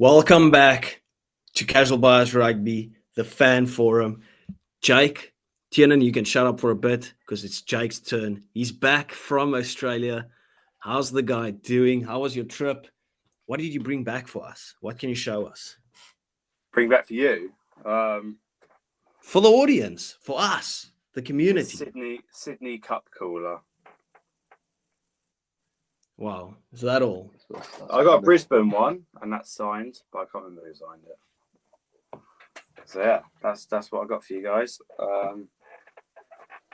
Welcome back to Casual Bias Rugby, the fan forum. Jake, Tiernan, you can shut up for a bit because it's Jake's turn. He's back from Australia. How's the guy doing? How was your trip? What did you bring back for us? What can you show us? Bring back for you? For the audience, for us, the community. Sydney Cup cooler. Wow, is that all? I got a Brisbane one, and that's signed, but I can't remember who signed it. So yeah, that's what I got for you guys.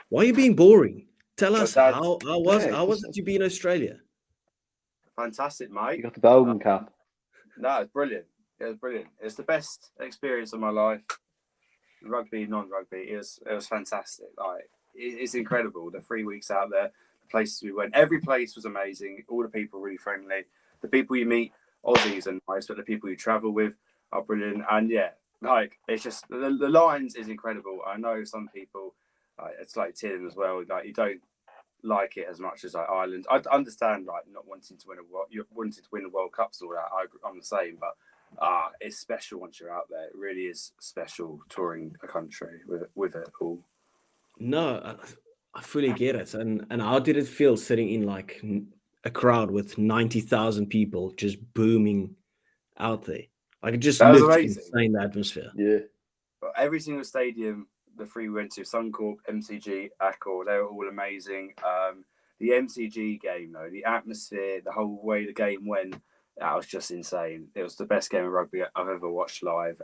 Why are you being boring? Tell us how was it to be in Australia? Fantastic, mate. You got the Bogan cap. No, it's brilliant. It was brilliant. It's the best experience of my life. Rugby, non-rugby. It was fantastic. Like it's incredible. The 3 weeks out there, the places we went. Every place was amazing. All the people really friendly. The people you meet, Aussies are nice, but the people you travel with are brilliant. And yeah, like it's just the Lions is incredible. I know some people, it's like Tin as well. Like you don't like it as much as like Ireland. I understand like not wanting to win you wanted to win the World Cups and all that. I'm the same, but it's special once you're out there. It really is special touring a country with it all. No, I fully get it. And how did it feel sitting in like a crowd with 90,000 people just booming out there? Like it just looked insane, the atmosphere. Yeah. Every single stadium, the three we went to, Suncorp, MCG, Accor, they were all amazing. The MCG game, though, the atmosphere, the whole way the game went, that was just insane. It was the best game of rugby I've ever watched live.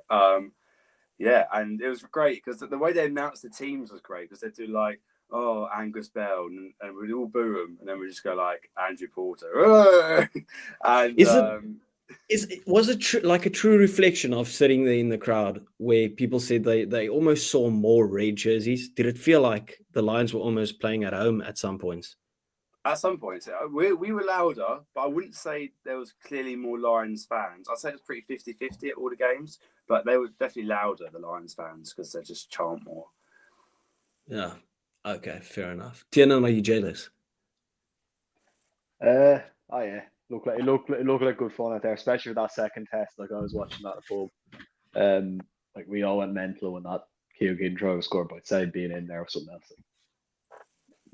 Yeah, and it was great because the way they announced the teams was great because they'd do like, oh, Angus Bell, and we'd all boo him, and then we'd just go like, Andrew Porter. And was it like a true reflection of sitting there in the crowd where people said they almost saw more red jerseys? Did it feel like the Lions were almost playing at home at some points? At some points, we were louder, but I wouldn't say there was clearly more Lions fans. I'd say it was pretty 50-50 at all the games, but they were definitely louder, the Lions fans, because they just chant more. Yeah. Okay, fair enough. Tiernan, are you jealous? Yeah. It looked like good fun out there, especially with that second test. Like I was watching that at the pub. Like we all went mental when that Keoghan try was scored, but say being in there or something else.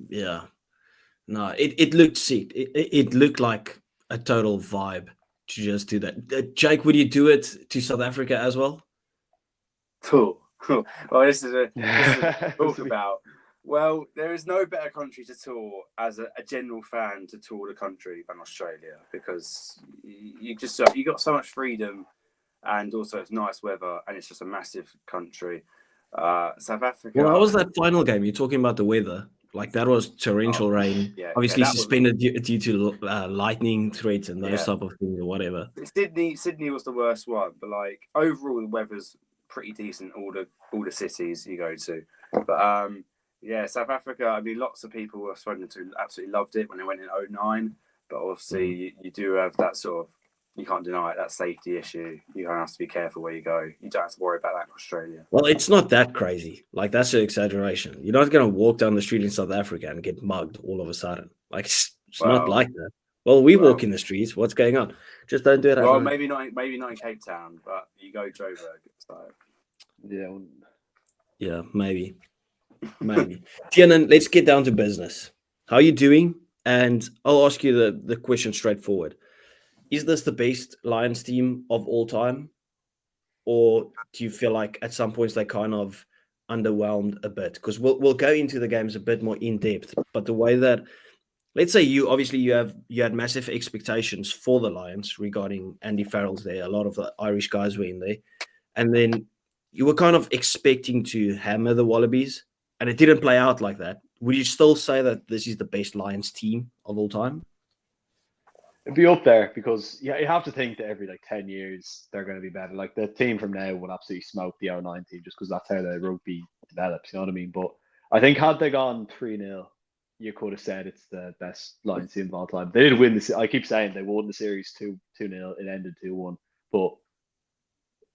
Yeah. No, it looked sick. It looked like a total vibe to just do that. Jake, would you do it to South Africa as well? Cool. Well, this is a talk about. Well, there is no better country to tour as a general fan to tour the country than Australia because you got so much freedom and also it's nice weather and it's just a massive country. South Africa. Well, how was that final game? You're talking about the weather. Like that was torrential rain, obviously suspended due to lightning threats and those type of things or whatever. Sydney was the worst one, but like overall the weather's pretty decent. All the cities you go to, but South Africa. I mean, lots of people were spoken to absolutely loved it when they went in 2009, but obviously you do have that sort of. You can't deny it, that safety issue. You have to be careful where you go. You don't have to worry about that in Australia. Well, it's not that crazy. Like, that's an exaggeration. You're not going to walk down the street in South Africa and get mugged all of a sudden. Like, it's not like that. Well, we walk in the streets. What's going on? Just don't do it. Well, maybe not in Cape Town, but you go Joburg. So. Yeah, maybe. Tiernan, let's get down to business. How are you doing? And I'll ask you the question straightforward. Is this the best Lions team of all time? Or do you feel like at some points they kind of underwhelmed a bit? Because we'll go into the games a bit more in depth. But the way that, let's say you had massive expectations for the Lions regarding Andy Farrell's there. A lot of the Irish guys were in there. And then you were kind of expecting to hammer the Wallabies. And it didn't play out like that. Would you still say that this is the best Lions team of all time? It'd be up there because you have to think that every 10 years they're going to be better. Like the team from now will absolutely smoke the 09 team just because that's how the rugby develops. You know what I mean? But I think had they gone 3-0, you could have said it's the best Lions team of all time. They did win I keep saying they won the series 2-0. It ended 2-1. But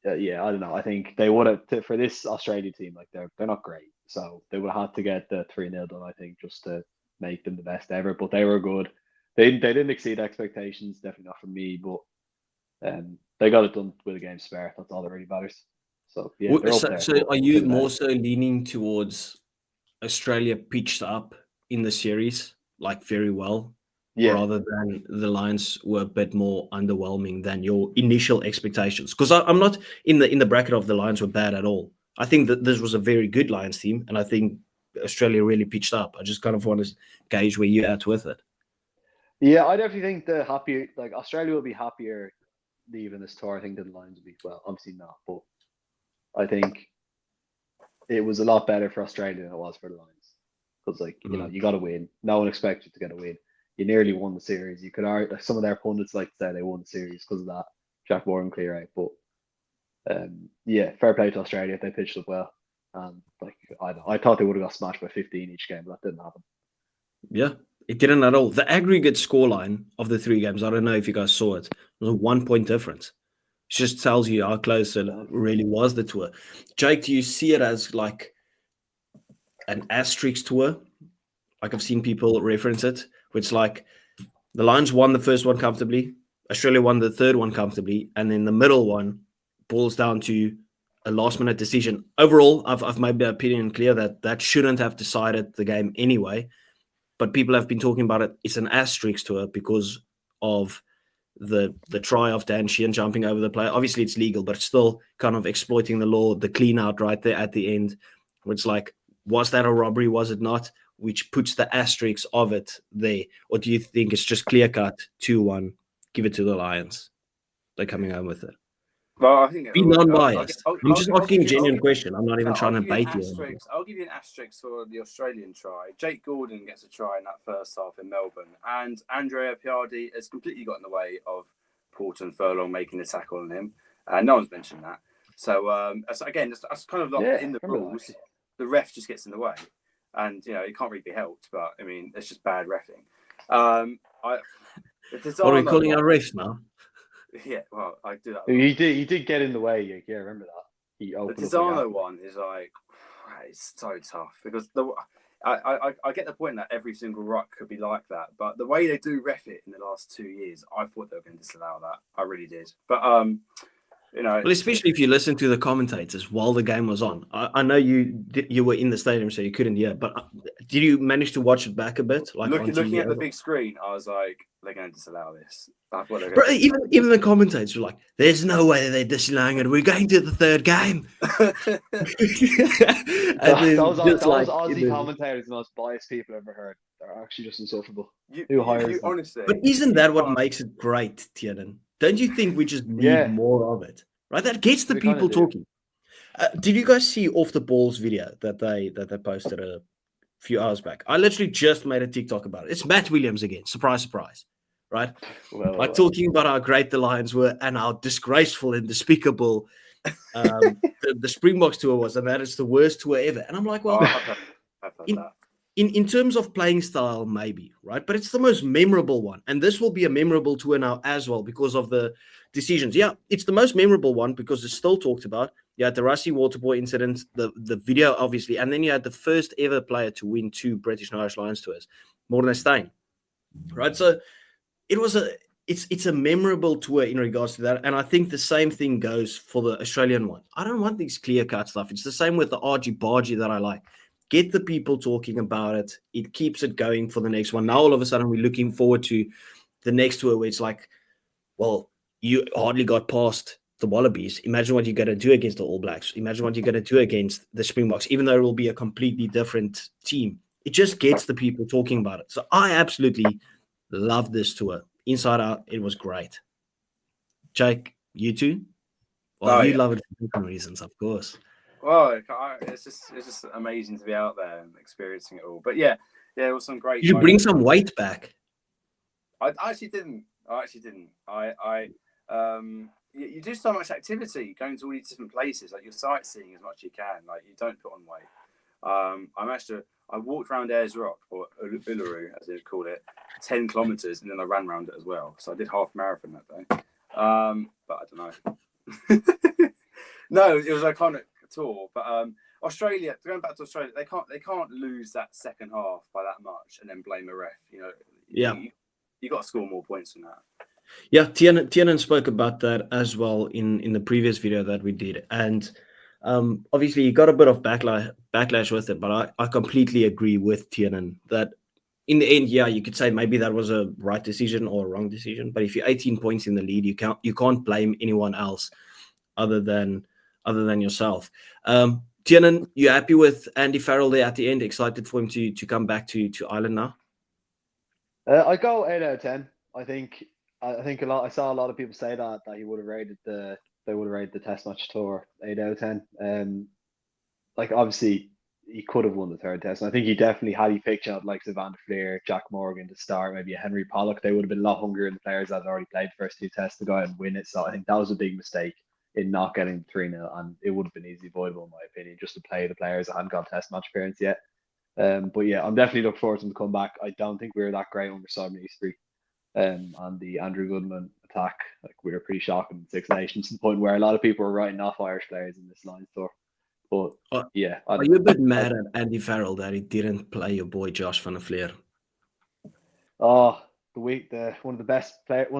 I don't know. I think they would have for this Australia team. Like they're not great. So they would have had to get the 3-0 done, I think, just to make them the best ever. But they were good. They didn't exceed expectations, definitely not from me, but they got it done with a game spare. That's all that really matters. So yeah, they're up there. So are you more so leaning towards Australia pitched up in the series, like very well, rather than the Lions were a bit more underwhelming than your initial expectations? Because I'm not in the bracket of the Lions were bad at all. I think that this was a very good Lions team, and I think Australia really pitched up. I just kind of want to gauge where you're at with it. Yeah, I definitely think Australia will be happier leaving this tour. I think the Lions will be, well, obviously not, but I think it was a lot better for Australia than it was for the Lions. Because you got to win. No one expects you to get a win. You nearly won the series. You could argue, some of their pundits like to say they won the series because of that Jack Morgan clear out. But fair play to Australia if they pitched up well. And I thought they would have got smashed by 15 each game, but that didn't happen. Yeah, it didn't at all. The aggregate scoreline of the 3 games, I don't know if you guys saw it, was a 1-point difference. It just tells you how close it really was, the tour. Jake, do you see it as like an asterisk tour? Like I've seen people reference it, where it's like the Lions won the first one comfortably, Australia won the third one comfortably, and then the middle one boils down to a last-minute decision. Overall, I've made my opinion clear that shouldn't have decided the game anyway, but people have been talking about it. It's an asterisk tour because of the try of Dan Sheehan jumping over the player. Obviously, it's legal, but it's still kind of exploiting the law, the clean out right there at the end, where it's like, was that a robbery? Was it not? Which puts the asterisk of it there. Or do you think it's just clear-cut 2-1, give it to the Lions? They're coming home with it. Well, I think be non-biased. I'm just asking a genuine question. I'm not even trying to bait you. I'll give you an asterisk for the Australian try. Jake Gordon gets a try in that first half in Melbourne, and Andrea Piardi has completely got in the way of Porton Furlong making a tackle on him. No one's mentioned that. So again, that's kind of like in the rules. The ref just gets in the way, and it can't really be helped. But I mean, it's just bad reffing. What are we calling our refs now? Yeah, well, I do that. He did get in the way. Yeah, remember that. He opened the Tisano one is like, it's so tough because I get the point that every single ruck could be like that, but the way they do ref it in the last 2 years, I thought they were going to disallow that. I really did. But well, especially if you listen to the commentators while the game was on. I know you were in the stadium, so you couldn't hear. But did you manage to watch it back a bit? Like looking at the big screen, I was like, they're going to disallow this. Bro, even the commentators were like, "There's no way they're disallowing it. We're going to the third game." Those Aussie commentators, the most biased people I've ever heard. They're actually just insufferable. Who hires them? Honestly, but isn't that what makes it great, Tiernan? Don't you think we just need more of it? Right, that gets the people talking. Did you guys see Off the Balls video that they posted a few hours back? I literally just made a TikTok about it. It's Matt Williams again. Surprise, surprise. Right? Talking about how great the Lions were and how disgraceful and despicable the Springboks tour was, and that it's the worst tour ever. And I'm like, well, in terms of playing style, maybe, right? But it's the most memorable one. And this will be a memorable tour now as well because of the decisions. Yeah, it's the most memorable one because it's still talked about. You had the Rassie Waterboy incident, the video, obviously, and then you had the first ever player to win 2 British and Irish Lions tours, Morné Steyn, right? So it's a memorable tour in regards to that. And I think the same thing goes for the Australian one. I don't want these clear-cut stuff. It's the same with the argy-bargy that I like. Get the people talking about it. It keeps it going for the next one. Now, all of a sudden, we're looking forward to the next tour where it's like, well, you hardly got past the Wallabies. Imagine what you're going to do against the All Blacks. Imagine what you're going to do against the Springboks, even though it will be a completely different team. It just gets the people talking about it. So I absolutely love this tour. Inside out, it was great. Jake, you too? Well, you love it for different reasons, of course. Well, it's just amazing to be out there and experiencing it all. But yeah, it was some great. You bring some weight back. I actually didn't. You do so much activity, going to all these different places. Like you're sightseeing as much as you can. Like you don't put on weight. I walked around Ayers Rock, or Uluru, as they call it, 10 kilometers, and then I ran around it as well. So I did half marathon that day. But I don't know. No, it was an iconic tour. But Australia, going back to Australia, they can't lose that second half by that much and then blame a ref. You got to score more points than that. Yeah, Tiernan spoke about that as well in the previous video that we did, and obviously he got a bit of backlash with it, but I completely agree with Tiernan that in the end, yeah, you could say maybe that was a right decision or a wrong decision, but if you're 18 points in the lead, you can't blame anyone else other than yourself. Tiernan, you happy with Andy Farrell there at the end? Excited for him to come back to Ireland now? I go 8 out of 10. I think I saw a lot of people say that he would have rated the Test match tour 8 out of 10. Like obviously he could have won the third test. And I think he definitely, had he picked out like Van der Fleer, Jack Morgan to start, maybe a Henry Pollock, they would have been a lot hungrier than the players that had already played the first two tests to go out and win it. So I think that was a big mistake in not getting 3-0, and it would have been easily avoidable in my opinion, just to play the players that hadn't got test match appearance yet. But yeah, I'm definitely looking forward to them to come back. I don't think we were that great when we saw them in East and the Andrew Goodman attack, like we were pretty shocking in Six Nations to the point where a lot of people were writing off Irish players in this Lions tour. But yeah, are you a bit mad at Andy Farrell that he didn't play your boy Josh Van der Fleer? Oh, one of the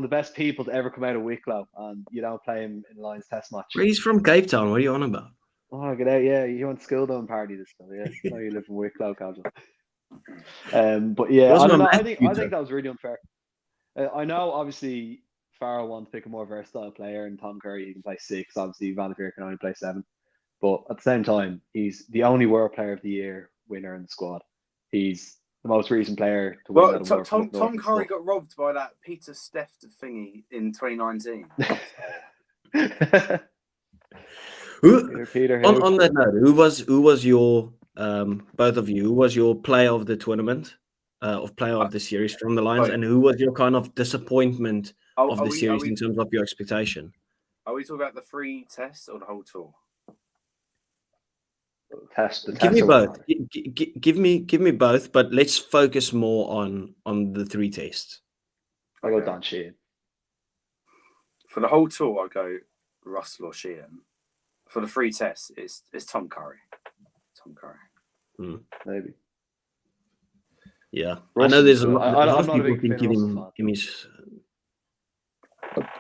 best people to ever come out of Wicklow, and you don't play him in the Lions Test match. Well, he's from Cape Town. What are you on about? Oh, get out! Yeah, you went to school down party this time. Yeah, no, you live in Wicklow, Calvin. But yeah, I don't know. I think that was really unfair. I know, obviously, Farrell wants to pick a more versatile player, and Tom Curry, he can play 6. Obviously, Van der Fleer can only play 7. But at the same time, he's the only World Player of the Year winner in the squad. He's the most recent player to win that award. Tom Curry got robbed by that Peter Steph thingy in 2019. On that note, who was your both of you? Who was your player of the tournament, of player of the series from the Lions, and who was your kind of disappointment of the series in terms of your expectation? Are we talking about the 3 tests or the whole tour? Give me both. Give me both, but let's focus more on the 3 tests. I go Dan Sheehan. For the whole tour, I go Russell or Sheehan. For the 3 tests, it's Tom Curry. Tom Curry. Maybe. Yeah, Russell, I know there's a I'm lot of not a people big giving his.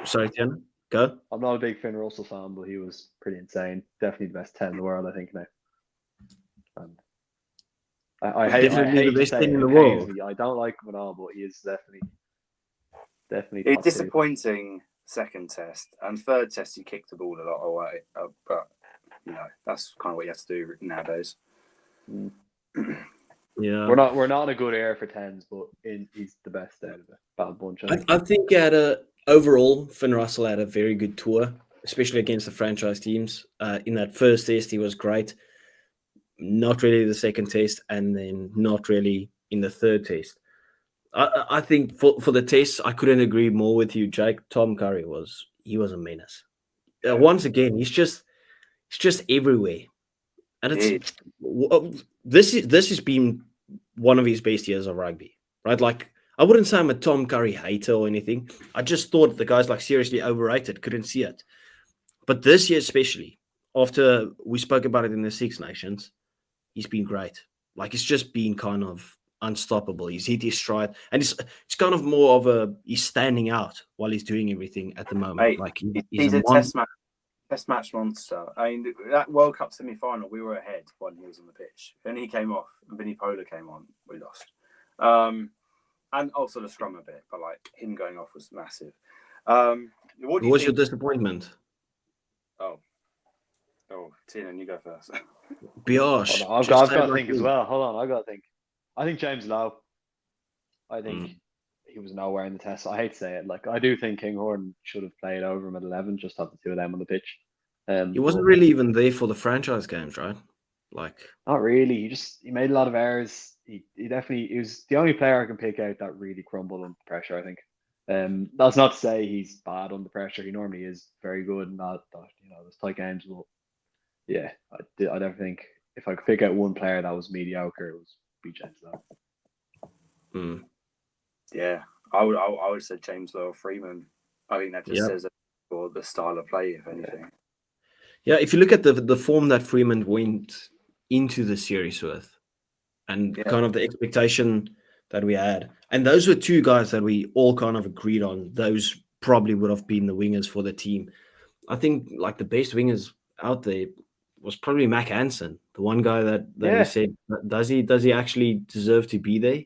Sorry, Tiana, go. I'm not a big Finn Russell fan, but he was pretty insane. Definitely the best 10 in the world, I think now. And I hate the best 10 in the world. I don't like him at all, but he is definitely. It's disappointing second test, and third test he kicked the ball a lot away. But that's kind of what you have to do nowadays. Yeah, we're not in a good era for 10s, but he's the best out of the bad bunch. I think overall, Finn Russell had a very good tour, especially against the franchise teams. In that first test, he was great. Not really the second test, and then not really in the third test. I think for the tests, I couldn't agree more with you, Jake. Tom Curry was a menace. Once again, he's just everywhere, and this has been one of his best years of rugby, right? Like, I wouldn't say I'm a Tom Curry hater or anything. I just thought the guy's like seriously overrated. Couldn't see it, but this year especially, after we spoke about it in the Six Nations, he's been great. Like, it's just been kind of unstoppable. He's hit his stride, and it's kind of more of he's standing out while he's doing everything at the moment. Like he's a test match monster. I mean, that World Cup semi-final, we were ahead when he was on the pitch. Then he came off, and Vinnie Pola came on. We lost, and also the scrum a bit, but like him going off was massive. What was your disappointment? Oh, Tina, you go first. Biosh. I've got to think as well. Hold on, I've got to think. I think James Lowe. I think he was nowhere in the test. I hate to say it. Like, I do think Kinghorn should have played over him at 11, just have the 2 of them on the pitch. He wasn't really even there for the franchise games, right? Like, not really. He made a lot of errors. He was the only player I can pick out that really crumbled under pressure, I think. That's not to say he's bad under pressure. He normally is very good in that those tight games. But yeah, I never think if I could pick out one player that was mediocre, it was be James Lowe. Yeah, I would say James Lowe Freeman. I think that just says for the style of play, if anything. Yeah, if you look at the form that Freeman went into the series with, and Yeah. kind of the expectation that we had. And those were two guys that we all kind of agreed on. Those probably would have been the wingers for the team. I think like the best wingers out there was probably Mac Hansen, the one guy that we Yeah. said, does he actually deserve to be there?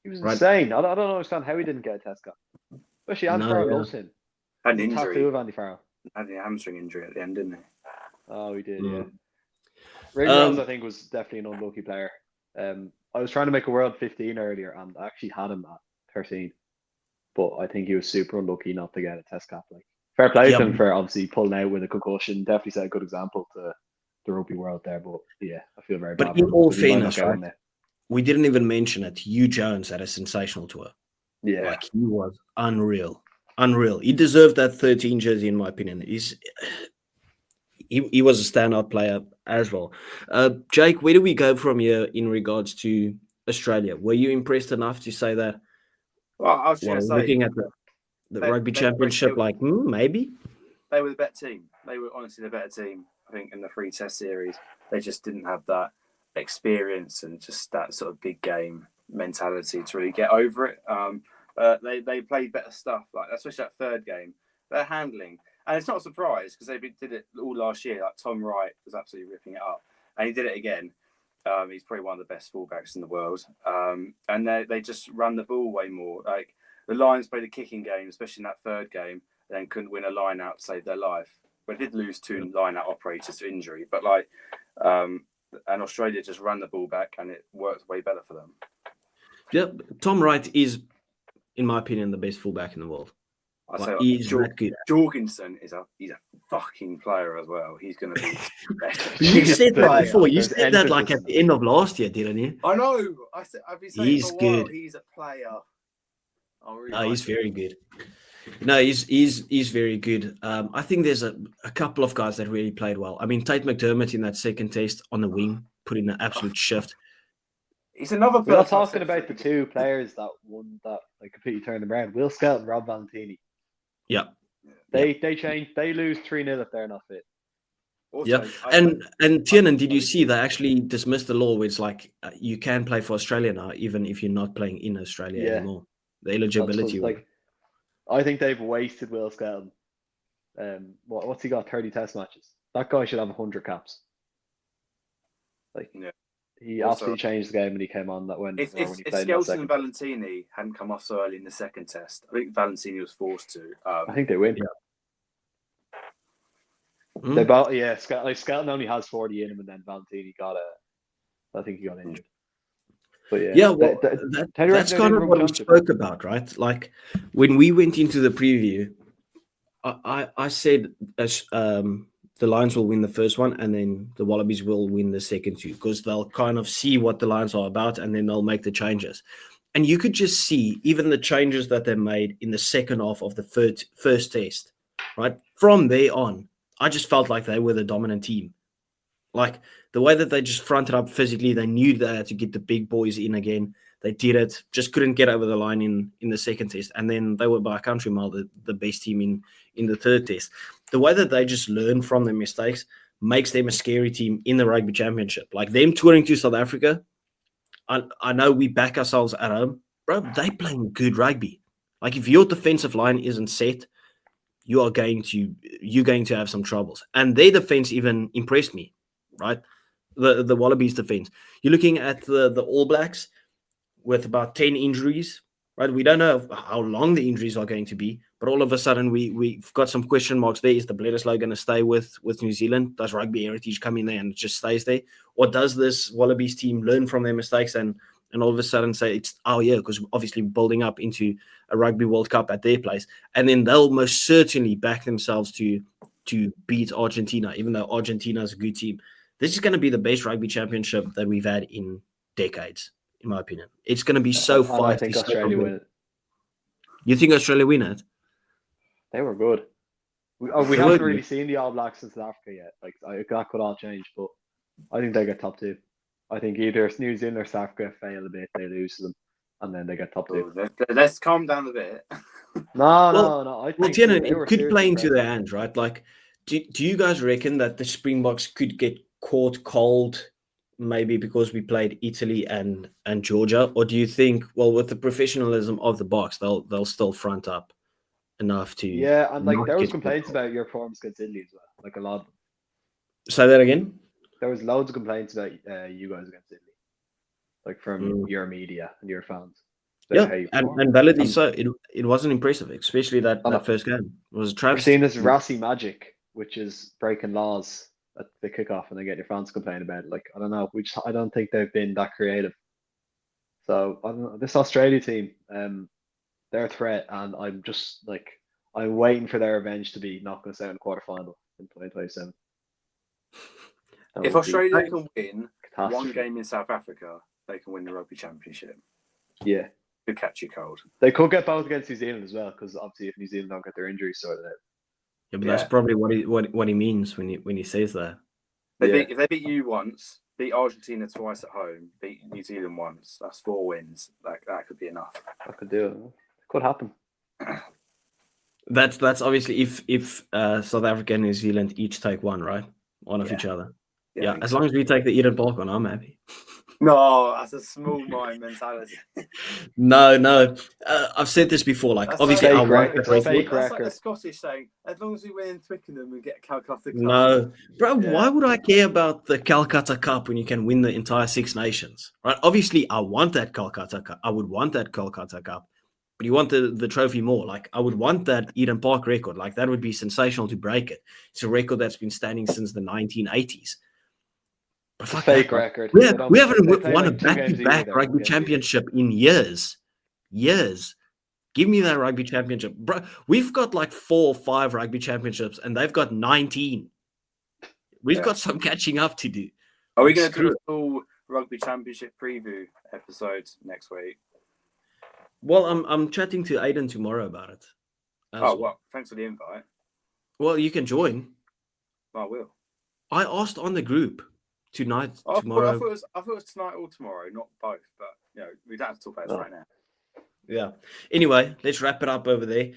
He was Right. insane. I don't understand how he didn't get a test cap. Especially Andy No, Farrell yeah. loves him. Had an He's a tattoo injury. of Andy Farrell. Had a hamstring injury at the end, didn't he? Oh, he did, Mm. yeah. Ray Rose, I think, was definitely an unlucky player. I was trying to make a world 15 earlier, and I actually had him at 13. But I think he was super unlucky not to get a test cap. Like, fair play Yeah, to him for obviously pulling out with a concussion. Definitely set a good example to the rugby world there. But yeah, I feel very bad. But in all because he might fairness, not get right, one there. we didn't even mention it. Hugh Jones had a sensational tour. Yeah, Like, he was unreal. He deserved that 13 jersey, in my opinion. He was a standout player as well. Jake, where do we go from here in regards to Australia? Were you impressed enough to say that? Well, I was just going to say, looking at the Rugby Championship, maybe? They were the better team. They were honestly the better team, I think, in the 3 test series. They just didn't have that experience and just that sort of big game mentality to really get over it. They played better stuff, like especially that third game. Their handling, and it's not a surprise because they did it all last year. Like Tom Wright was absolutely ripping it up, and he did it again. He's probably one of the best fullbacks in the world, and they just ran the ball way more. Like the Lions played a kicking game, especially in that third game, and then couldn't win a line out to save their life. But did lose 2 line out operators to injury, but and Australia just ran the ball back, and it worked way better for them. Yeah, Tom Wright is, in my opinion, the best fullback in the world. He's that good. Jorgensen he's a fucking player as well. He's going to be best. You said that before. You There's said that like at emphasis the end of last year, didn't you? I know. I've been saying He's for a while, good. he's a player. He's very good. No, he's very good. I think there's a couple of guys that really played well. I mean, Tate McDermott in that second test on the wing put in an absolute shift. He's another We're not person talking about the 2 players that won that like completely turned them around. Will Skelton and Rob Valentini. Yeah. They changed. They lose 3-0 if they're not fit. Also, Yeah, and Tiernan, did you see they actually dismissed the law where it's like you can play for Australia now, even if you're not playing in Australia anymore? The eligibility. Like, I think they've wasted Will Skelton. What's he got? 30 test matches. That guy should have 100 caps. Like, he absolutely changed the game when he came on. That when if Skelton and Valentini hadn't come off so early in the second test, I think Valentini was forced to. I think they win. Yeah. They both, Skelton only has 40 in him, and then Valentini I think he got injured. But that's kind of what we spoke about, right? Like when we went into the preview, I said the Lions will win the first one, and then the Wallabies will win the second 2 because they'll kind of see what the Lions are about, and then they'll make the changes. And you could just see even the changes that they made in the second half of the first test, right? From there on, I just felt like they were the dominant team. Like the way that they just fronted up physically, they knew they had to get the big boys in again. They did it, just couldn't get over the line in the second test. And then they were by a country mile the best team in the third test. The way that they just learn from their mistakes makes them a scary team in the Rugby Championship. Like them touring to South Africa, I know we back ourselves at home. Bro, they playing good rugby. Like if your defensive line isn't set, you're going to have some troubles. And their defense even impressed me, right? The Wallabies defense. You're looking at the All Blacks with about 10 injuries, right? We don't know how long the injuries are going to be, but all of a sudden we've got some question marks there. Is the Bledisloe going to stay with New Zealand? Does Rugby Heritage come in there and it just stays there? Or does this Wallabies team learn from their mistakes and all of a sudden say it's our year, because obviously building up into a Rugby World Cup at their place, and then they'll most certainly back themselves to beat Argentina, even though Argentina is a good team. This is going to be the best Rugby Championship that we've had in decades, in my opinion. It's going to be so fun. I think Australia win it. You think Australia win it? They were good. We haven't really seen the All Blacks in South Africa yet. Like that could all change, but I think they get top 2. I think either New Zealand or South Africa fail a bit, they lose to them, and then they get top 2. Let's calm down a bit. No. I think it could play into their hands, right? Like, do you guys reckon that the Springboks could get caught cold maybe because we played Italy and Georgia, or do you think, well, with the professionalism of the box, they'll still front up enough to Yeah, and like not there was get complaints about your performance against Italy as well. Like a lot. Say that again. There was loads of complaints about you guys against Italy, like from Mm. your media and your fans. Yeah, How you and performed. validly so. It wasn't impressive, especially that And first game. It was a we're travesty. seeing this Rossi magic, which is breaking laws at the kickoff, and then get your fans complaining about it. Like I don't know, I don't think they've been that creative. So I don't know, this Australia team, they're a threat, and I'm waiting for their revenge to be knocking us out in the quarterfinal in 2027. If Australia can win one catastrophe. game in South Africa, they can win the Rugby Championship. Yeah, Could catch you cold. they could get both against New Zealand as well, because obviously if New Zealand don't get their injuries sorted out. Yeah, but that's probably what he means when he says that. If they beat you once, beat Argentina twice at home, beat New Zealand once, that's 4 wins. Like that could be enough. That could do it. It could happen. That's obviously if South Africa and New Zealand each take one, right? One of each other. Yeah, as long as we take the Eden Park one, I'm happy. No, that's a small mind mentality. No. I've said this before. Like, That's obviously, I want that record. That's like the Scottish saying, as long as we win in Twickenham and get Calcutta Cup. No, bro. Yeah. Why would I care about the Calcutta Cup when you can win the entire Six Nations? Right? Obviously, I want that Calcutta Cup. I would want that Calcutta Cup. But you want the trophy more. Like, I would want that Eden Park record. Like, that would be sensational to break it. It's a record that's been standing since the 1980s. But fuck fake that, record. we haven't won a like back-to-back rugby championship in years. Give me that rugby championship. Bro, we've got like 4 or 5 rugby championships, and they've got 19. We've got some catching up to do. Are we going to do a full rugby championship preview episode next week? Well, I'm chatting to Aiden tomorrow about it. Well, thanks for the invite. Well, you can join. I will. I asked on the group tomorrow. I thought it was tonight or tomorrow, not both. But we don't have to talk about this right now. Yeah. Anyway, let's wrap it up over there.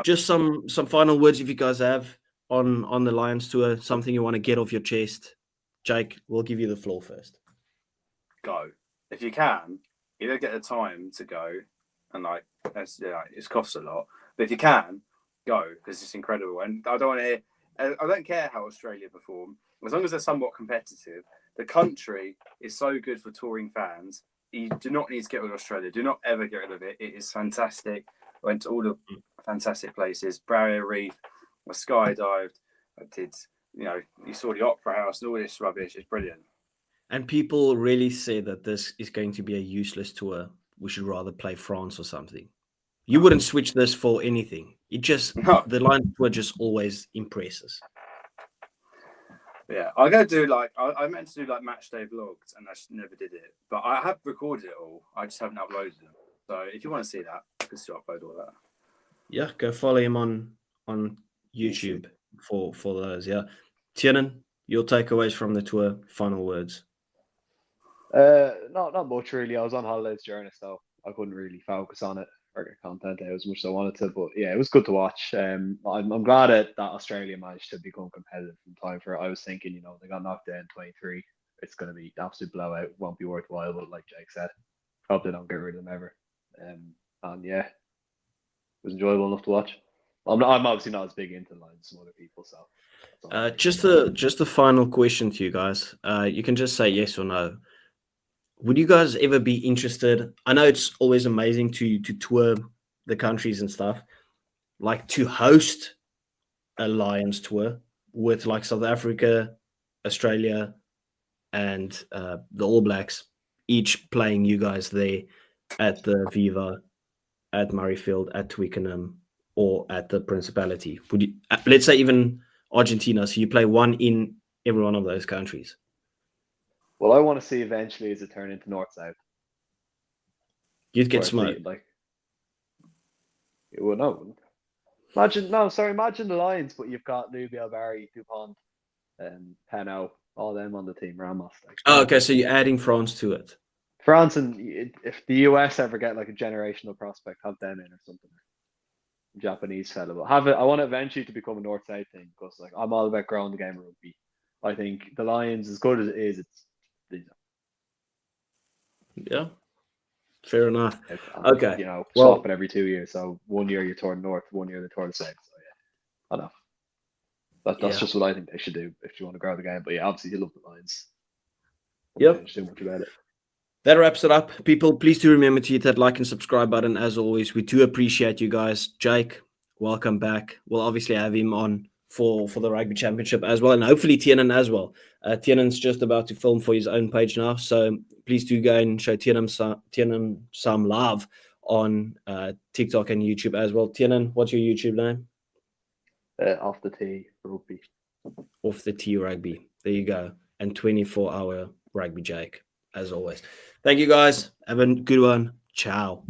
Just some final words if you guys have on the Lions tour, something you want to get off your chest. Jake, we'll give you the floor first. Go. If you can, you don't get the time to go, and it costs a lot. But if you can, go, because it's incredible. And I don't care how Australia perform, as long as they're somewhat competitive. The country is so good for touring fans. You do not need to get rid of Australia. Do not ever get rid of it. It is fantastic. I went to all the fantastic places. Barrier Reef. I skydived. I did, you saw the Opera House and all this rubbish. It's brilliant. And people really say that this is going to be a useless tour. We should rather play France or something. You wouldn't switch this for anything. The Lions tour just always impresses. Yeah, I'm going to do I meant to do match day vlogs, and I just never did it. But I have recorded it all. I just haven't uploaded them. So if you want to see that, I can still upload all that. Yeah, go follow him on YouTube for those. Yeah, Tiernan, your takeaways from the tour. Final words. Not much really. I was on holidays during it, so I couldn't really focus on it or get content out as much as I wanted to. But yeah, it was good to watch. I'm glad that Australia managed to become competitive in time for it. I was thinking, they got knocked down 23. It's going to be an absolute blowout. It won't be worthwhile. But like Jake said, hope they don't get rid of them ever. And yeah, it was enjoyable enough to watch. I'm obviously not as big into Lions as some other people, so. Just a final question to you guys. You can just say yes or no. Would you guys ever be interested? I know it's always amazing to tour the countries and stuff, like to host a Lions tour with like South Africa, Australia, and the All Blacks, each playing you guys there at the Viva, at Murrayfield, at Twickenham, or at the Principality. Would you? Let's say even Argentina. So you play one in every one of those countries. Well, I want to see eventually as it turn into North-South. You'd get smoked. Imagine the Lions, but you've got Nubia, Barry, Dupont, Peno, all them on the team, Ramos. Okay, so you're adding France to it. France, and if the US ever get like a generational prospect, have them in or something. Japanese fella, but I want it eventually to become a North-South thing, because I'm all about growing the game of rugby. I think the Lions, as good as it is, Yeah, fair enough. And, Okay, you know, well, swap it every 2 years. So 1 year you tour north, 1 year they tour the south. So yeah, I know. That's yeah. just what I think they should do if you want to grow the game. But yeah, obviously you love the Lions. Yep. Change too much about it. That wraps it up. People, please do remember to hit that like and subscribe button. As always, we do appreciate you guys. Jake, welcome back. We'll obviously have him on for the Rugby Championship as well, and hopefully Tiernan as well. Tiernan's just about to film for his own page now, so please do go and show Tiernan some love on TikTok and YouTube as well. Tiernan, what's your YouTube name? Off the tee rugby. Off the Tee Rugby. There you go. And 24-hour Rugby Jake, as always. Thank you, guys. Have a good one. Ciao.